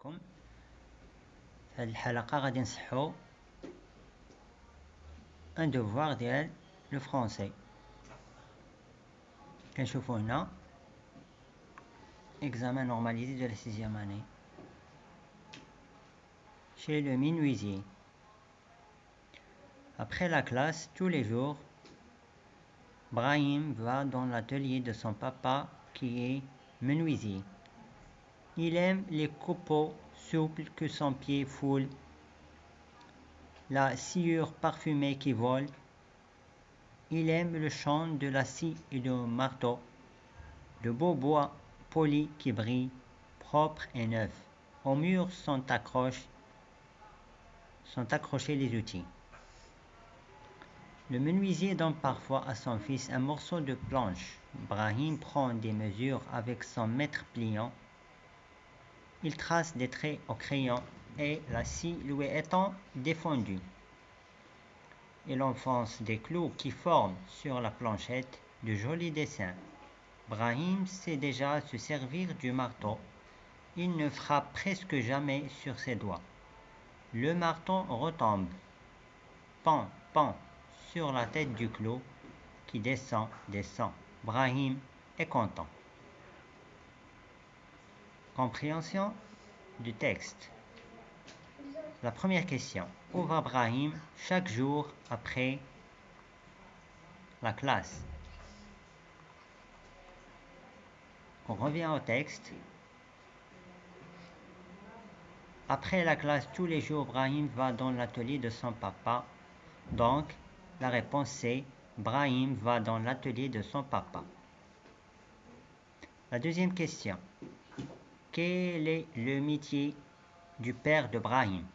عليكم. في هذه الحلقة غادي نصحو ان دوفوار ديال لو فرونسي. كنشوفو هنا examen normalisé de la 6e année chez le menuisier. Après la classe, tous les jours, Brahim va dans l'atelier de son papa qui est menuisier. Il aime les copeaux souples que son pied foule, la sciure parfumée qui vole. Il aime le chant de la scie et du marteau, le beau bois poli qui brille, propre et neuf. Au mur sont accrochés les outils. Le menuisier donne parfois à son fils un morceau de planche. Brahim prend des mesures avec son mètre pliant. Il trace des traits au crayon et la scie lui étant défendue. Il enfonce des clous qui forment sur la planchette de jolis dessins. Brahim sait déjà se servir du marteau. Il ne frappe presque jamais sur ses doigts. Le marteau retombe, pan, pan, sur la tête du clou qui descend. Brahim est content. Compréhension du texte. La première question. Où va Brahim chaque jour après la classe? On revient au texte. Après la classe, tous les jours, Brahim va dans l'atelier de son papa. Donc, la réponse c'est Brahim va dans l'atelier de son papa. La deuxième question. Quel est le métier du père de Brahim?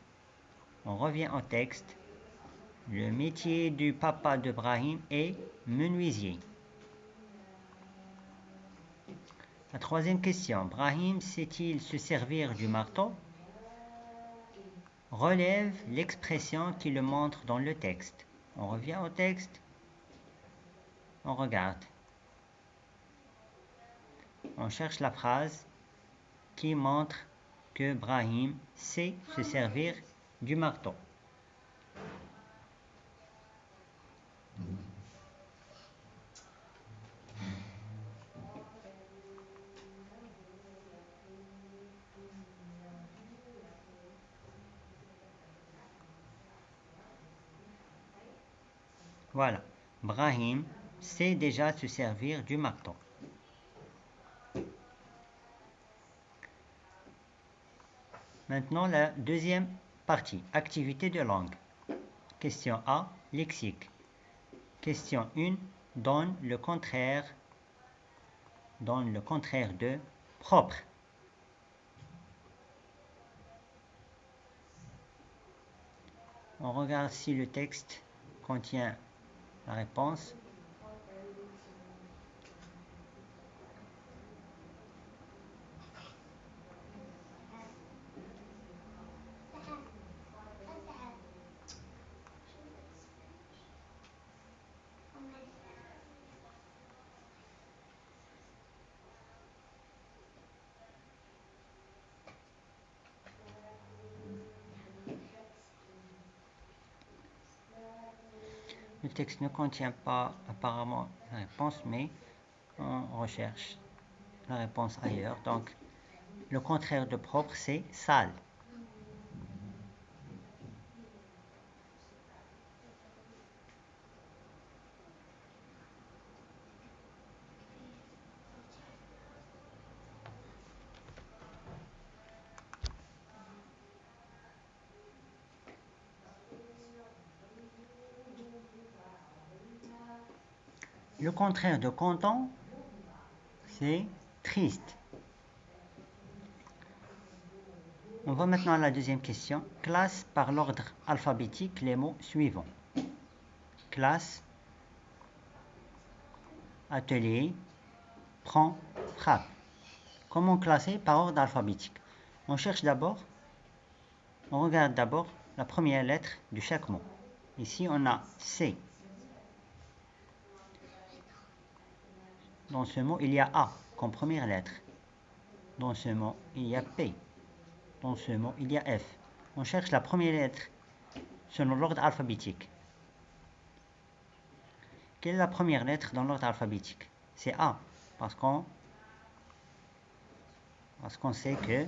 On revient au texte. Le métier du papa de Brahim est menuisier. La troisième question. Brahim sait-il se servir du marteau? Relève l'expression qui le montre dans le texte. On revient au texte. On regarde. On cherche la phrase qui montre que Brahim sait se servir du marteau. Voilà. Brahim sait déjà se servir du marteau. Maintenant, la deuxième partie, activité de langue. Question A, lexique. Question 1, donne le contraire de propre. On regarde si le texte contient la réponse. Le texte ne contient pas apparemment la réponse, mais on recherche la réponse ailleurs. Donc, le contraire de propre, c'est sale. Le contraire de content, c'est triste. On va maintenant à la deuxième question. Classe par l'ordre alphabétique les mots suivants. Classe, atelier, prend, frappe. Comment classer par ordre alphabétique? On regarde d'abord la première lettre de chaque mot. Ici, on a C. Dans ce mot, il y a A comme première lettre. Dans ce mot, il y a P. dans ce mot, il y a F. On cherche la première lettre selon l'ordre alphabétique. Quelle est la première lettre dans l'ordre alphabétique? C'est A, parce qu'on sait que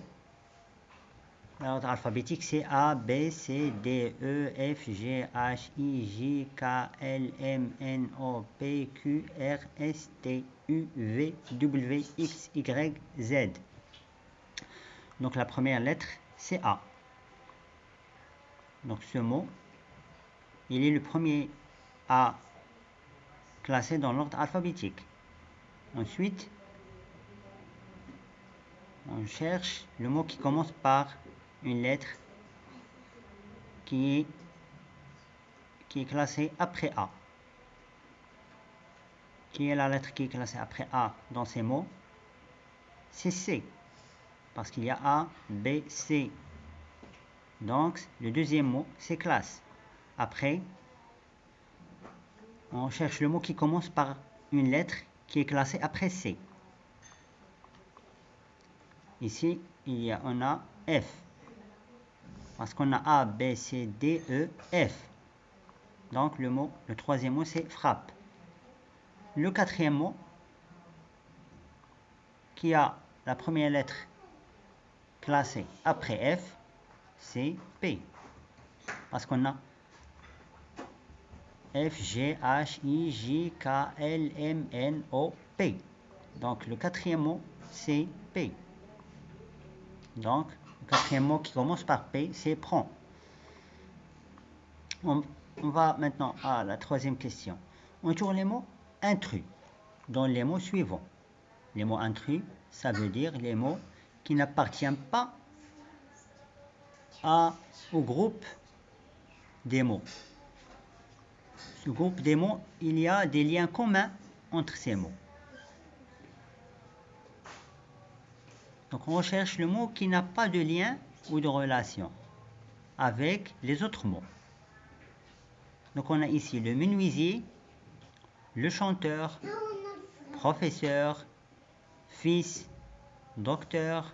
l'ordre alphabétique c'est A, B, C, D, E, F, G, H, I, J, K, L, M, N, O, P, Q, R, S, T, U, V, W, X, Y, Z. Donc la première lettre c'est A. Donc ce mot, il est le premier A classé dans l'ordre alphabétique. Ensuite, on cherche le mot qui commence par une lettre qui est classée après A. Qui est la lettre qui est classée après A dans ces mots? C'est C. Parce qu'il y a A, B, C. Donc, le deuxième mot, c'est classe. Après, on cherche le mot qui commence par une lettre qui est classée après C. Ici, on a F. Parce qu'on a A, B, C, D, E, F. Donc, le troisième mot, c'est frappe. Le quatrième mot, qui a la première lettre classée après F, c'est P. Parce qu'on a F, G, H, I, J, K, L, M, N, O, P. Donc, le quatrième mot, c'est P. Donc, le quatrième mot qui commence par P, c'est prend. On va maintenant à la troisième question. On tourne les mots intrus dans les mots suivants. Les mots intrus, ça veut dire les mots qui n'appartiennent pas au groupe des mots. Ce groupe des mots, il y a des liens communs entre ces mots. Donc on recherche le mot qui n'a pas de lien ou de relation avec les autres mots. Donc on a ici le menuisier, le chanteur, professeur, fils, docteur,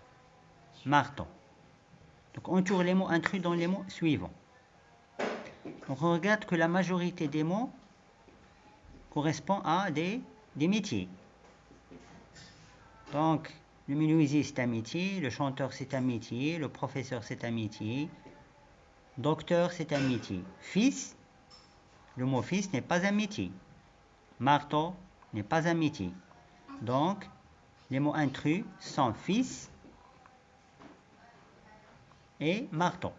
marteau. Donc on tourne les mots intrus dans les mots suivants. Donc on regarde que la majorité des mots correspond à des métiers. Donc le menuisier c'est un métier, le chanteur c'est un métier, le professeur c'est un métier, docteur c'est un métier. Fils, le mot fils n'est pas un métier. Marteau n'est pas un métier. Donc les mots intrus sont fils et marteau.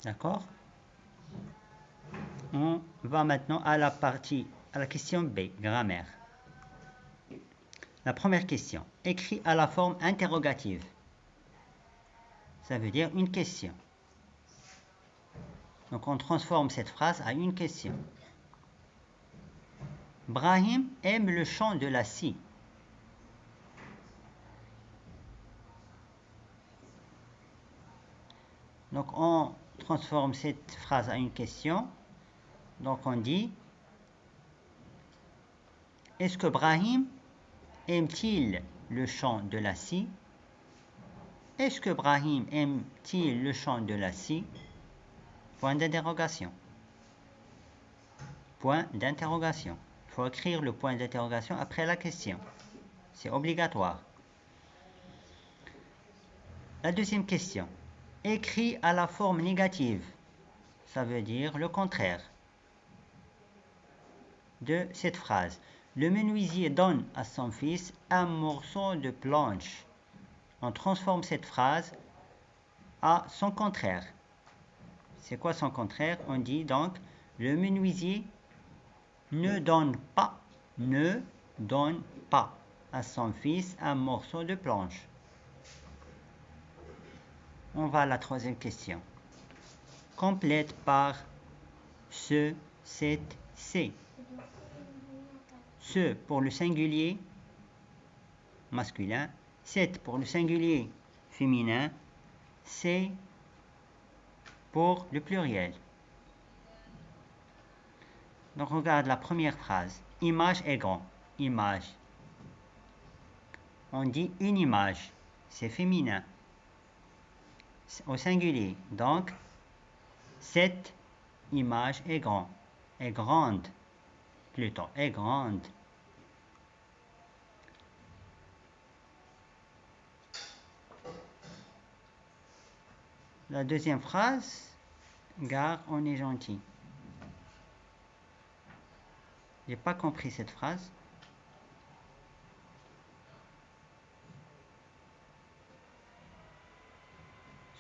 D'accord? On va maintenant à la question B, grammaire. La première question, écrit à la forme interrogative. Ça veut dire une question. Donc on transforme cette phrase à une question. Brahim aime le chant de la scie. Donc on transforme cette phrase à une question. Donc on dit, est-ce que Brahim aime-t-il le chant de la scie? Est-ce que Brahim aime-t-il le chant de la scie? Point d'interrogation. Point d'interrogation. Il faut écrire le point d'interrogation après la question. C'est obligatoire. La deuxième question. Écrit à la forme négative. Ça veut dire le contraire de cette phrase. Le menuisier donne à son fils un morceau de planche. On transforme cette phrase à son contraire. C'est quoi son contraire? On dit donc, le menuisier ne donne pas à son fils un morceau de planche. On va à la troisième question. Complète par ce, cette, c'est. Ce pour le singulier masculin, cette pour le singulier féminin, c'est pour le pluriel. Donc regarde la première phrase. Image est grand. Image. On dit une image. C'est féminin. au singulier. Donc, cette image est grande. Est grande. Plutôt, est grande. La deuxième phrase, gare, on est gentil. J'ai pas compris cette phrase.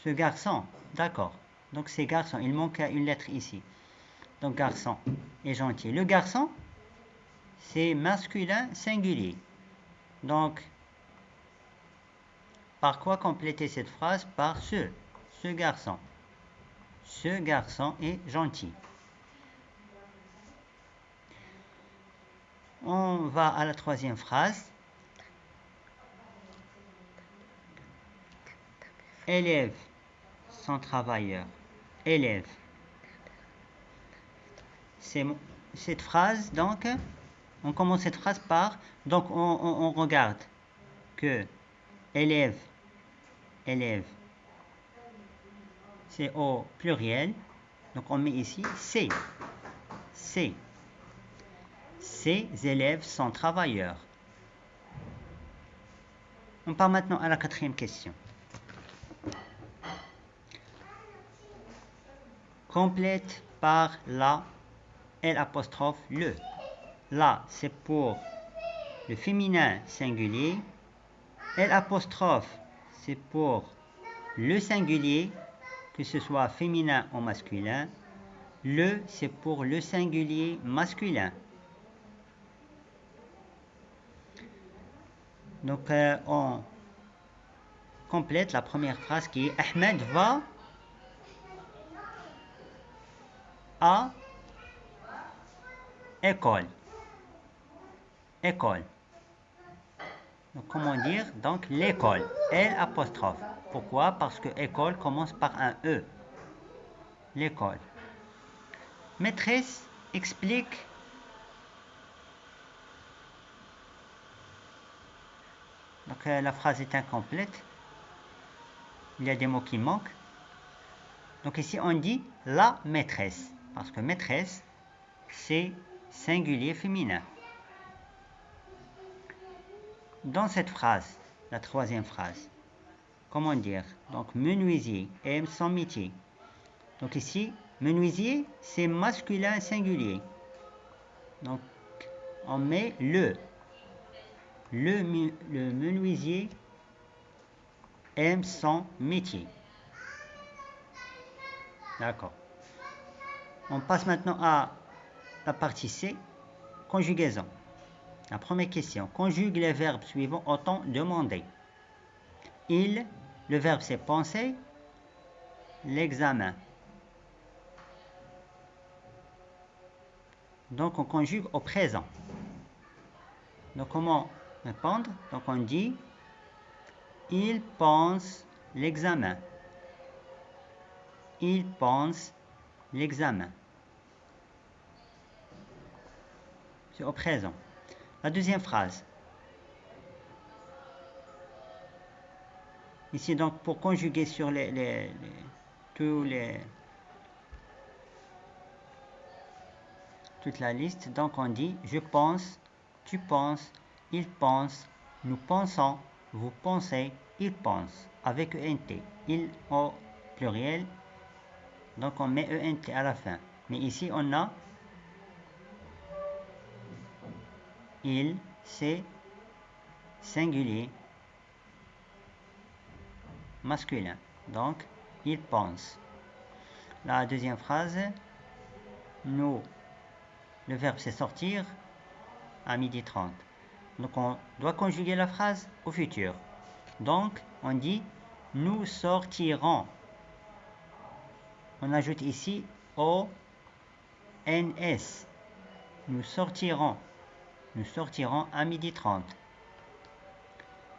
Ce garçon, d'accord. Donc c'est garçon, il manque une lettre ici. Donc garçon est gentil. Le garçon, c'est masculin singulier. Donc, par quoi compléter cette phrase? Par ce garçon. Ce garçon est gentil. On va à la troisième phrase. Élèves sont travailleurs. Élèves. C'est cette phrase, donc, on commence cette phrase par, donc on regarde que élève, c'est au pluriel, donc on met ici C. Ces élèves sont travailleurs. On part maintenant à la quatrième question. Complète par la L', le. Là, c'est pour le féminin singulier. L', c'est pour le singulier, que ce soit féminin ou masculin. Le, c'est pour le singulier masculin. Donc, on complète la première phrase qui est Ahmed va à école. École. Donc, comment dire? Donc, l'école. L'. Pourquoi? Parce que école commence par un E. L'école. Maîtresse explique donc la phrase est incomplète. Il y a des mots qui manquent. Donc ici on dit la maîtresse. Parce que maîtresse, c'est singulier féminin. Dans cette phrase, la troisième phrase, comment dire? Donc menuisier aime son métier. Donc ici, menuisier, c'est masculin singulier. Donc on met le. Le menuisier aime son métier. D'accord. On passe maintenant à la partie C, conjugaison. La première question, conjugue les verbes suivants au temps demandé. Il, le verbe c'est penser, l'examen. Donc on conjugue au présent. Donc comment répondre? Donc on dit, il pense l'examen. Il pense l'examen. C'est au présent. La deuxième phrase. Ici, donc, pour conjuguer sur toute la liste, donc on dit, je pense, tu penses, il pense, nous pensons, vous pensez, il pense, avec ENT. Il au pluriel, donc on met ENT à la fin. Mais ici, on a il, c'est singulier, masculin. Donc, il pense. La deuxième phrase, nous, le verbe c'est sortir à 12h30. Donc, on doit conjuguer la phrase au futur. Donc, on dit, nous sortirons. On ajoute ici ONS. Nous sortirons. Nous sortirons à 12h30.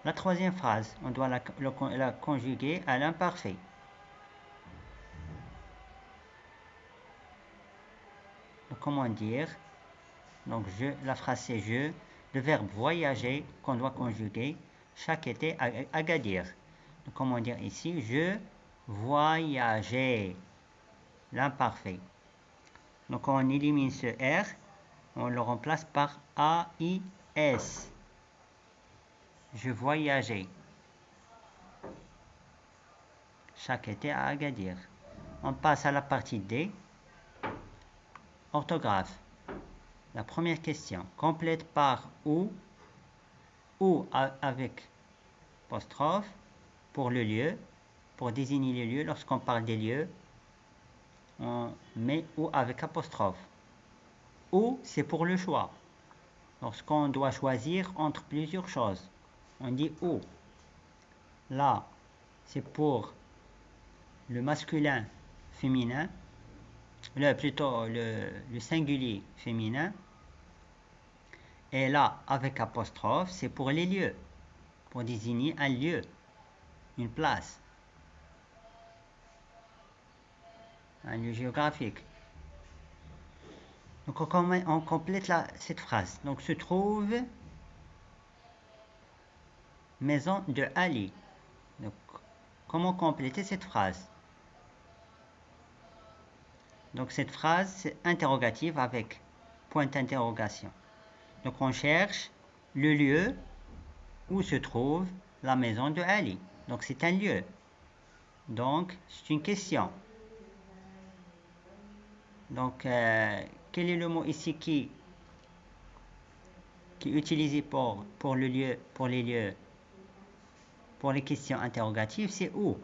La troisième phrase, on doit la conjuguer à l'imparfait. Donc, comment dire? Donc, la phrase c'est je. Le verbe voyager qu'on doit conjuguer chaque été à Agadir. Donc, comment dire ici? Je voyager, l'imparfait. Donc on élimine ce R, on le remplace par AIS. Je voyageais chaque été à Agadir. On passe à la partie D. Orthographe. La première question. Complète par ou avec apostrophe pour le lieu. Pour désigner les lieux, lorsqu'on parle des lieux, on met ou avec apostrophe. Ou, c'est pour le choix. Lorsqu'on doit choisir entre plusieurs choses, on dit ou. Là, c'est pour le masculin féminin, plutôt le singulier féminin. Et là, avec apostrophe, c'est pour les lieux, pour désigner un lieu, une place, un lieu géographique. Donc on complète cette phrase. Donc se trouve maison de Ali. Donc comment compléter cette phrase? Donc cette phrase c'est interrogative avec point d'interrogation. Donc on cherche le lieu où se trouve la maison de Ali. Donc c'est un lieu. Donc c'est une question. Donc quel est le mot ici qui est utilisé pour le lieu, pour les lieux, pour les questions interrogatives? C'est où.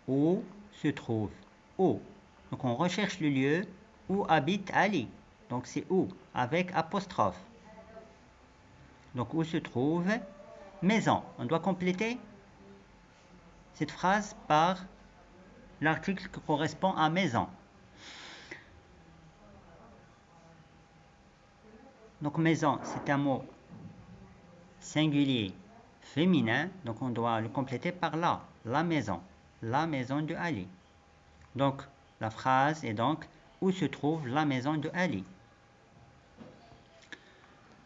Où se trouve. Où. Donc on recherche le lieu où habite Ali. Donc c'est où avec apostrophe. Donc où se trouve maison. On doit compléter cette phrase par l'article qui correspond à maison. Donc maison, c'est un mot singulier féminin. Donc on doit le compléter par la maison de Ali. Donc la phrase est donc où se trouve la maison de Ali.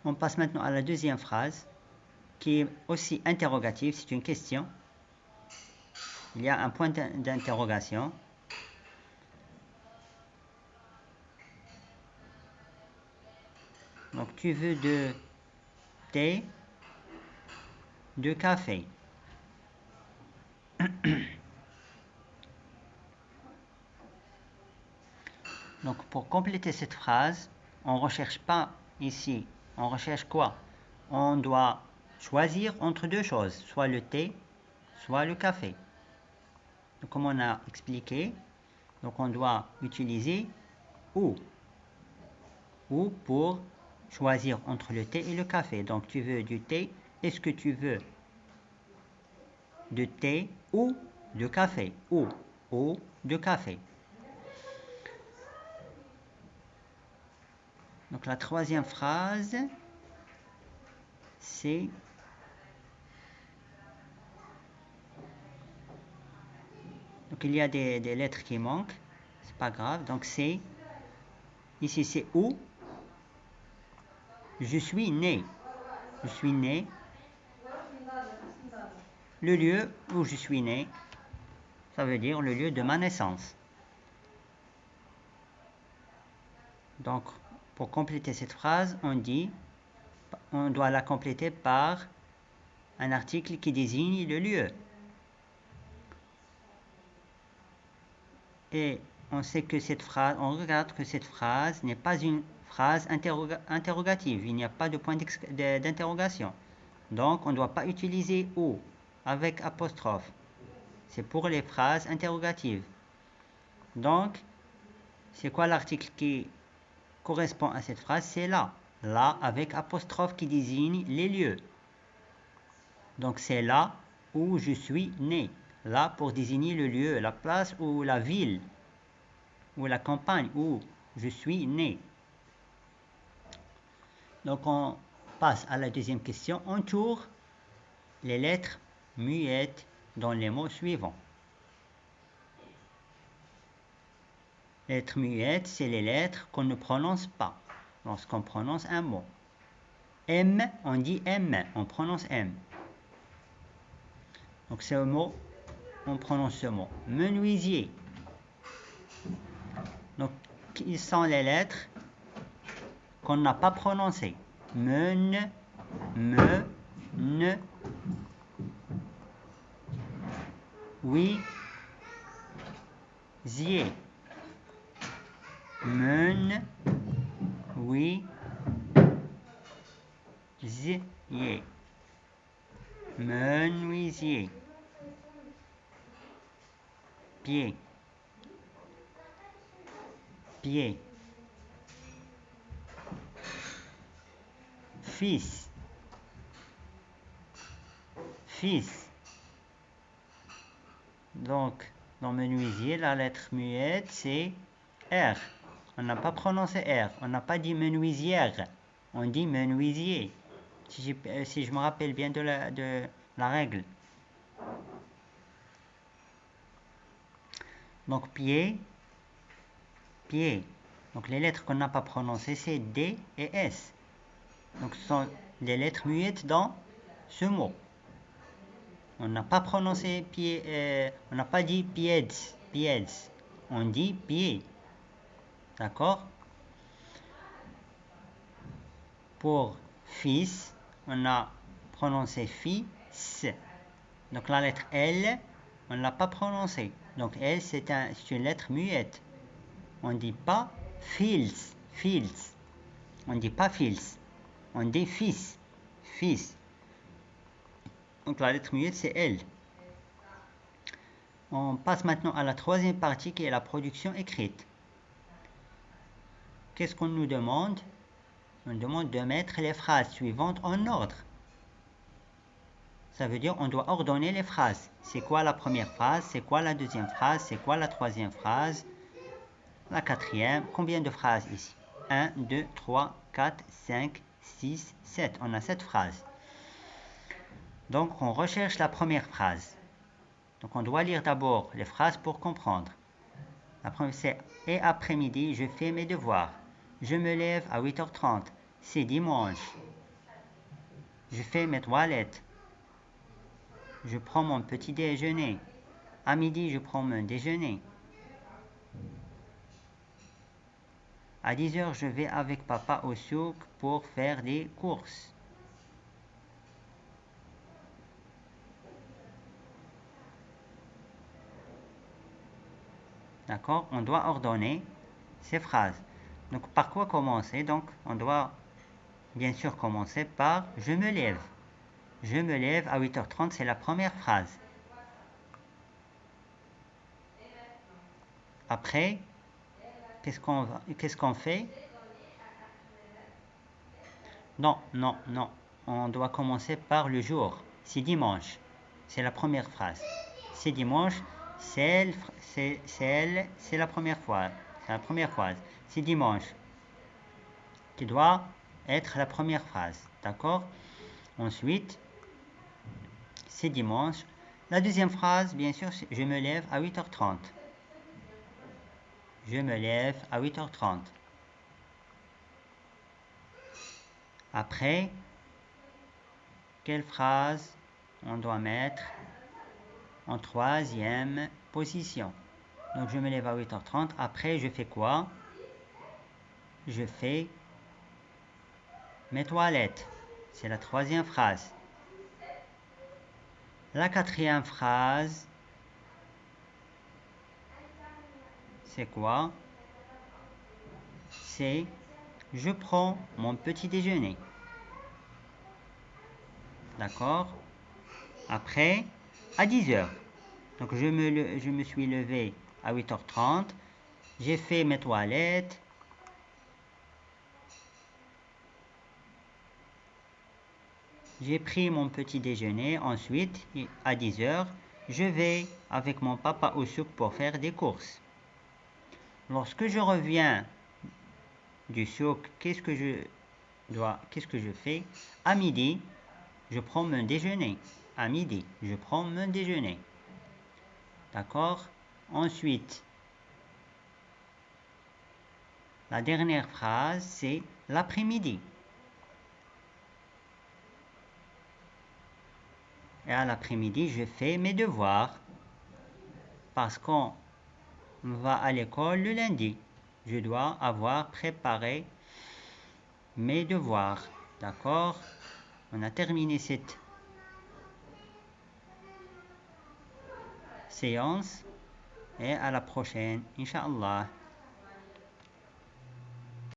On passe maintenant à la deuxième phrase qui est aussi interrogative, c'est une question. Il y a un point d'interrogation. Donc tu veux de thé, de café. Donc pour compléter cette phrase, on ne recherche pas ici. On recherche quoi? On doit choisir entre deux choses, soit le thé, soit le café. Donc comme on a expliqué, donc on doit utiliser ou pour choisir entre le thé et le café. Donc tu veux du thé, est-ce que tu veux de thé ou de café? Ou de café. Donc la troisième phrase, c'est donc il y a des lettres qui manquent, c'est pas grave. Donc c'est ici c'est où je suis né. Je suis né. Le lieu où je suis né, ça veut dire le lieu de ma naissance. Donc pour compléter cette phrase, on doit la compléter par un article qui désigne le lieu. Et on sait que cette phrase, on regarde que cette phrase n'est pas une phrase interrogative. Il n'y a pas de point d'interrogation. Donc on ne doit pas utiliser ou avec apostrophe. C'est pour les phrases interrogatives. Donc, c'est quoi l'article qui correspond à cette phrase? C'est là. Là avec apostrophe qui désigne les lieux. Donc c'est là où je suis né. Là pour désigner le lieu, la place ou la ville ou la campagne où je suis né. Donc on passe à la deuxième question. On tourne les lettres muettes dans les mots suivants. Les lettres muettes, c'est les lettres qu'on ne prononce pas lorsqu'on prononce un mot. M, on dit M, on prononce M. Donc c'est un mot on prononce ce mot? Menuisier. Donc, quelles sont les lettres qu'on n'a pas prononcées? Men, me, ne, oui, zier. Men, oui, zier. Menuisier. Pied. Pied. Fils. Fils. Donc, dans menuisier, la lettre muette, c'est R. On n'a pas prononcé R. On n'a pas dit menuisière. On dit menuisier. Si je me rappelle bien de la règle. Donc, pied. Pied. Donc, les lettres qu'on n'a pas prononcées, c'est D et S. Donc, ce sont les lettres muettes dans ce mot. On n'a pas prononcé pied, on n'a pas dit pieds, pieds. On dit pied. D'accord? Pour fils, on a prononcé fils. Donc la lettre L, on ne l'a pas prononcée. Donc L, c'est une lettre muette. On ne dit pas fils, fils. On ne dit pas fils. On dit fils, fils. Donc la lettre muette, c'est L. On passe maintenant à la troisième partie qui est la production écrite. Qu'est-ce qu'on nous demande? On nous demande de mettre les phrases suivantes en ordre. Ça veut dire on doit ordonner les phrases. C'est quoi la première phrase? C'est quoi la deuxième phrase? C'est quoi la troisième phrase? La quatrième? Combien de phrases ici? 1, 2, 3, 4, 5, 6, 7. On a 7 phrases. Donc on recherche la première phrase. Donc on doit lire d'abord les phrases pour comprendre. La première c'est « Et après-midi, je fais mes devoirs. Je me lève à 8h30. C'est dimanche. Je fais mes toilettes. Je prends mon petit déjeuner. À midi, je prends mon déjeuner. À 10h, je vais avec papa au souk pour faire des courses. » D'accord? On doit ordonner ces phrases. Donc, par quoi commencer? Donc, on doit bien sûr commencer par « Je me lève ». Je me lève à 8h30, c'est la première phrase. Après, qu'est-ce qu'on fait? Non, non, non. On doit commencer par le jour. C'est dimanche. C'est la première phrase. C'est dimanche. C'est la première fois. C'est la première phrase. C'est dimanche. Qui doit être la première phrase. D'accord? Ensuite, c'est dimanche. La deuxième phrase, bien sûr, c'est je me lève à 8h30. Je me lève à 8h30. Après, quelle phrase on doit mettre en troisième position? Donc, je me lève à 8h30. Après, je fais quoi? Je fais mes toilettes. C'est la troisième phrase. La quatrième phrase, c'est quoi? C'est je prends mon petit déjeuner. D'accord? Après, à 10h. Donc, je me suis levé à 8h30. J'ai fait mes toilettes. J'ai pris mon petit déjeuner. Ensuite, à 10h, je vais avec mon papa au souk pour faire des courses. Lorsque je reviens du souk, qu'est-ce que je fais? À midi, je prends mon déjeuner. À midi, je prends mon déjeuner. D'accord? Ensuite, la dernière phrase, c'est l'après-midi. Et à l'après-midi, je fais mes devoirs. parce qu'on va à l'école le lundi. Je dois avoir préparé mes devoirs. D'accord? On a terminé cette séance et à la prochaine, Inch'Allah.